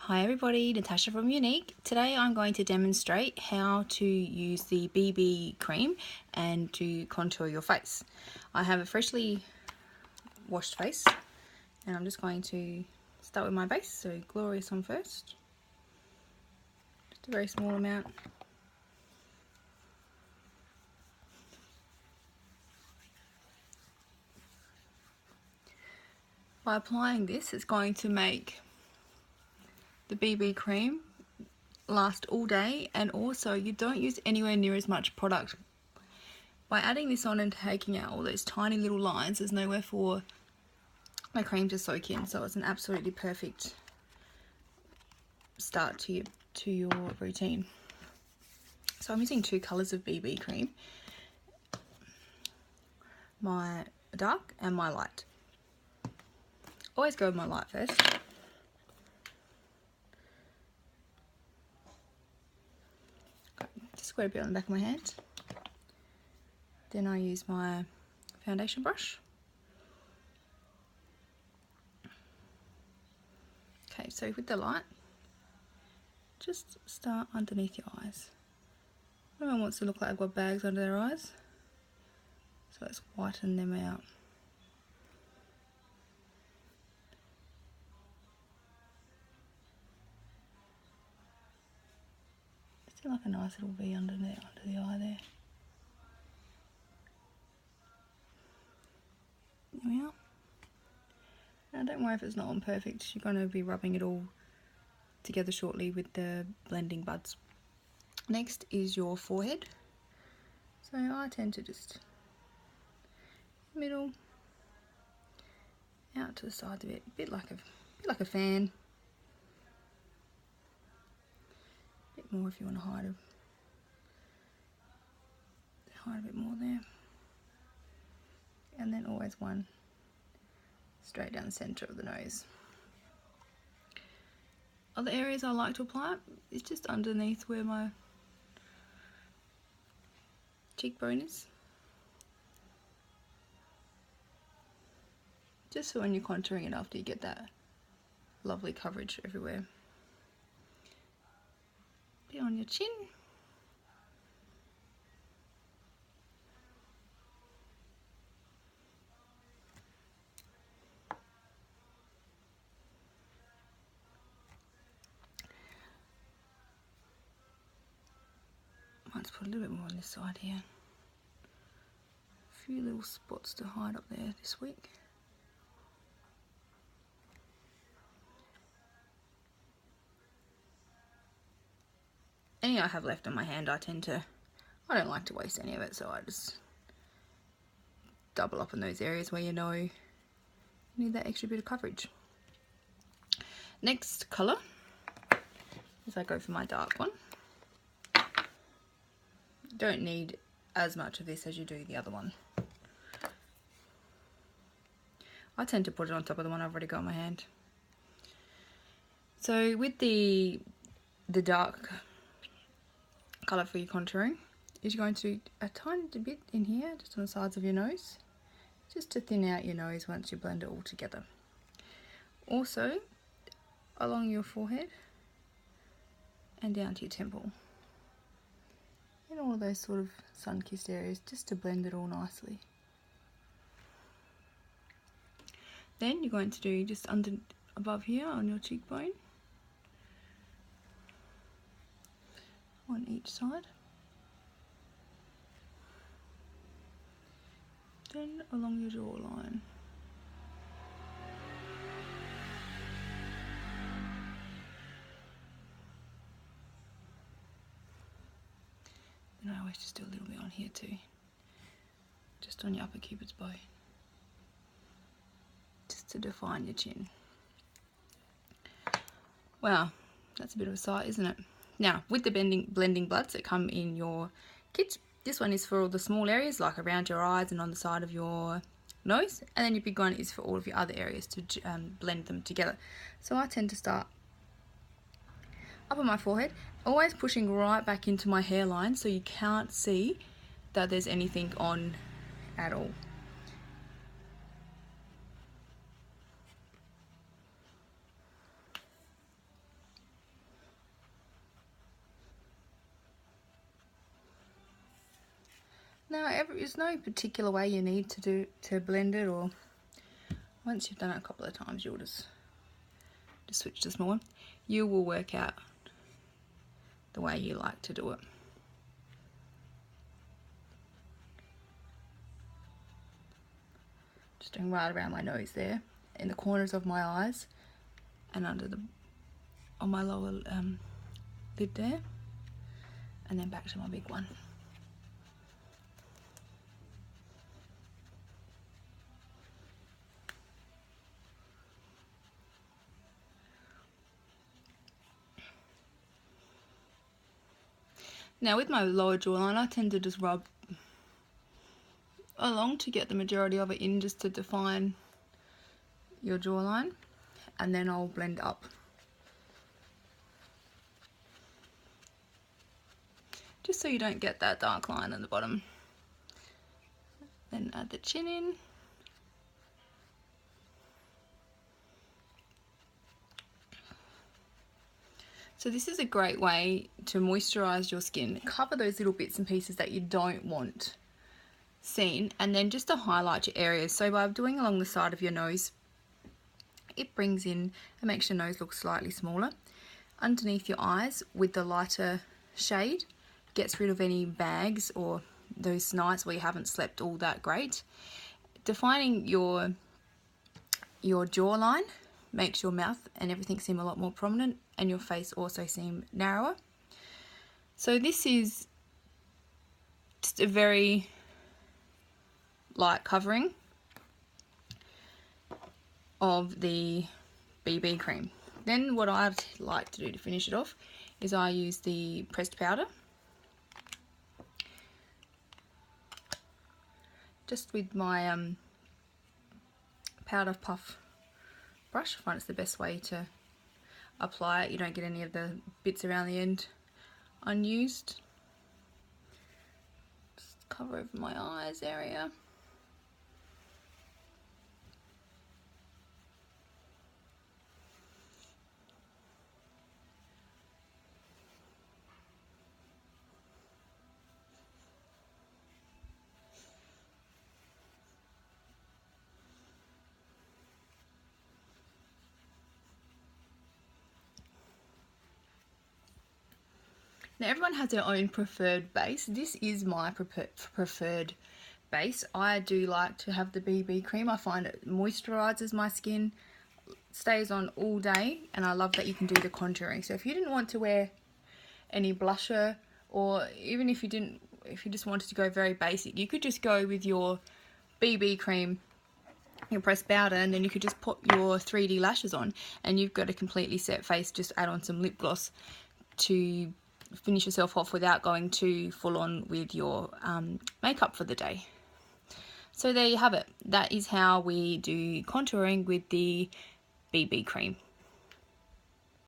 Hi everybody, Natasha from Younique. Today I'm going to demonstrate how to use the BB cream and to contour your face. I have a freshly washed face and I'm just going to start with my base, so Glorious on first. Just a very small amount. By applying this, it's going to make the BB cream last all day, and also you don't use anywhere near as much product. By adding this on and taking out all those tiny little lines, there's nowhere for my cream to soak in, so it's an absolutely perfect start to your routine. So I'm using two colours of BB cream, my dark and my light. Always go with my light first. Just square a bit on the back of my hand. Then I use my foundation brush. Okay, so with the light, just start underneath your eyes. Everyone wants to look like they've got bags under their eyes, so let's whiten them out. Still like a nice little V under the eye there. There we are. Now don't worry if it's not on perfect, you're going to be rubbing it all together shortly with the blending buds. Next is your forehead. So I tend to just middle, out to the sides of it, a bit like a fan. A bit more if you want to hide a bit more there. And then always one straight down the centre of the nose. Other areas I like to apply it is just underneath where my cheekbone is. Just so when you're contouring it after, you get that lovely coverage everywhere. Bit on your chin. Might just put a little bit more on this side here. A few little spots to hide up there this week. Any I have left on my hand, I don't like to waste any of it, so I just double up in those areas where you know you need that extra bit of coverage. Next colour is I go for my dark one. Don't need as much of this as you do the other one. I tend to put it on top of the one I've already got in my hand. So with the dark colour for your contouring is you're going to do a tiny bit in here, just on the sides of your nose, just to thin out your nose once you blend it all together. Also along your forehead and down to your temple. And all of those sort of sun-kissed areas, just to blend it all nicely. Then you're going to do just above here on your cheekbone, on each side. Then along your jawline. And I always just do a little bit on here too, just on your upper cupid's bow, just to define your chin. Wow, that's a bit of a sight, isn't it? Now, with the blending buds that come in your kit, this one is for all the small areas, like around your eyes and on the side of your nose, and then your big one is for all of your other areas to blend them together. So I tend to start up on my forehead, always pushing right back into my hairline so you can't see that there's anything on at all. Now, there's no particular way you need to blend it, or once you've done it a couple of times, you'll just switch to small one. You will work out the way you like to do it. Just doing right around my nose there, in the corners of my eyes, and on my lower lid there, and then back to my big one. Now with my lower jawline, I tend to just rub along to get the majority of it in, just to define your jawline, and then I'll blend up. Just so you don't get that dark line at the bottom. Then add the chin in. So this is a great way to moisturize your skin, cover those little bits and pieces that you don't want seen, and then just to highlight your areas. So by doing along the side of your nose, it brings in and makes your nose look slightly smaller. Underneath your eyes with the lighter shade, gets rid of any bags or those nights where you haven't slept all that great. Defining your jawline makes your mouth and everything seem a lot more prominent, and your face also seem narrower. So this is just a very light covering of the BB cream. Then what I'd like to do to finish it off is I use the pressed powder, just with my powder puff brush. I find it's the best way to apply it. You don't get any of the bits around the end unused. Just cover over my eyes area. Now everyone has their own preferred base. This is my preferred base. I do like to have the BB cream. I find it moisturizes my skin, stays on all day, and I love that you can do the contouring. So if you didn't want to wear any blusher, or even if you just wanted to go very basic, you could just go with your BB cream, your pressed powder, and then you could just put your 3D lashes on and you've got a completely set face. Just add on some lip gloss to finish yourself off without going too full on with your makeup for the day. So there you have it. That is how we do contouring with the BB cream.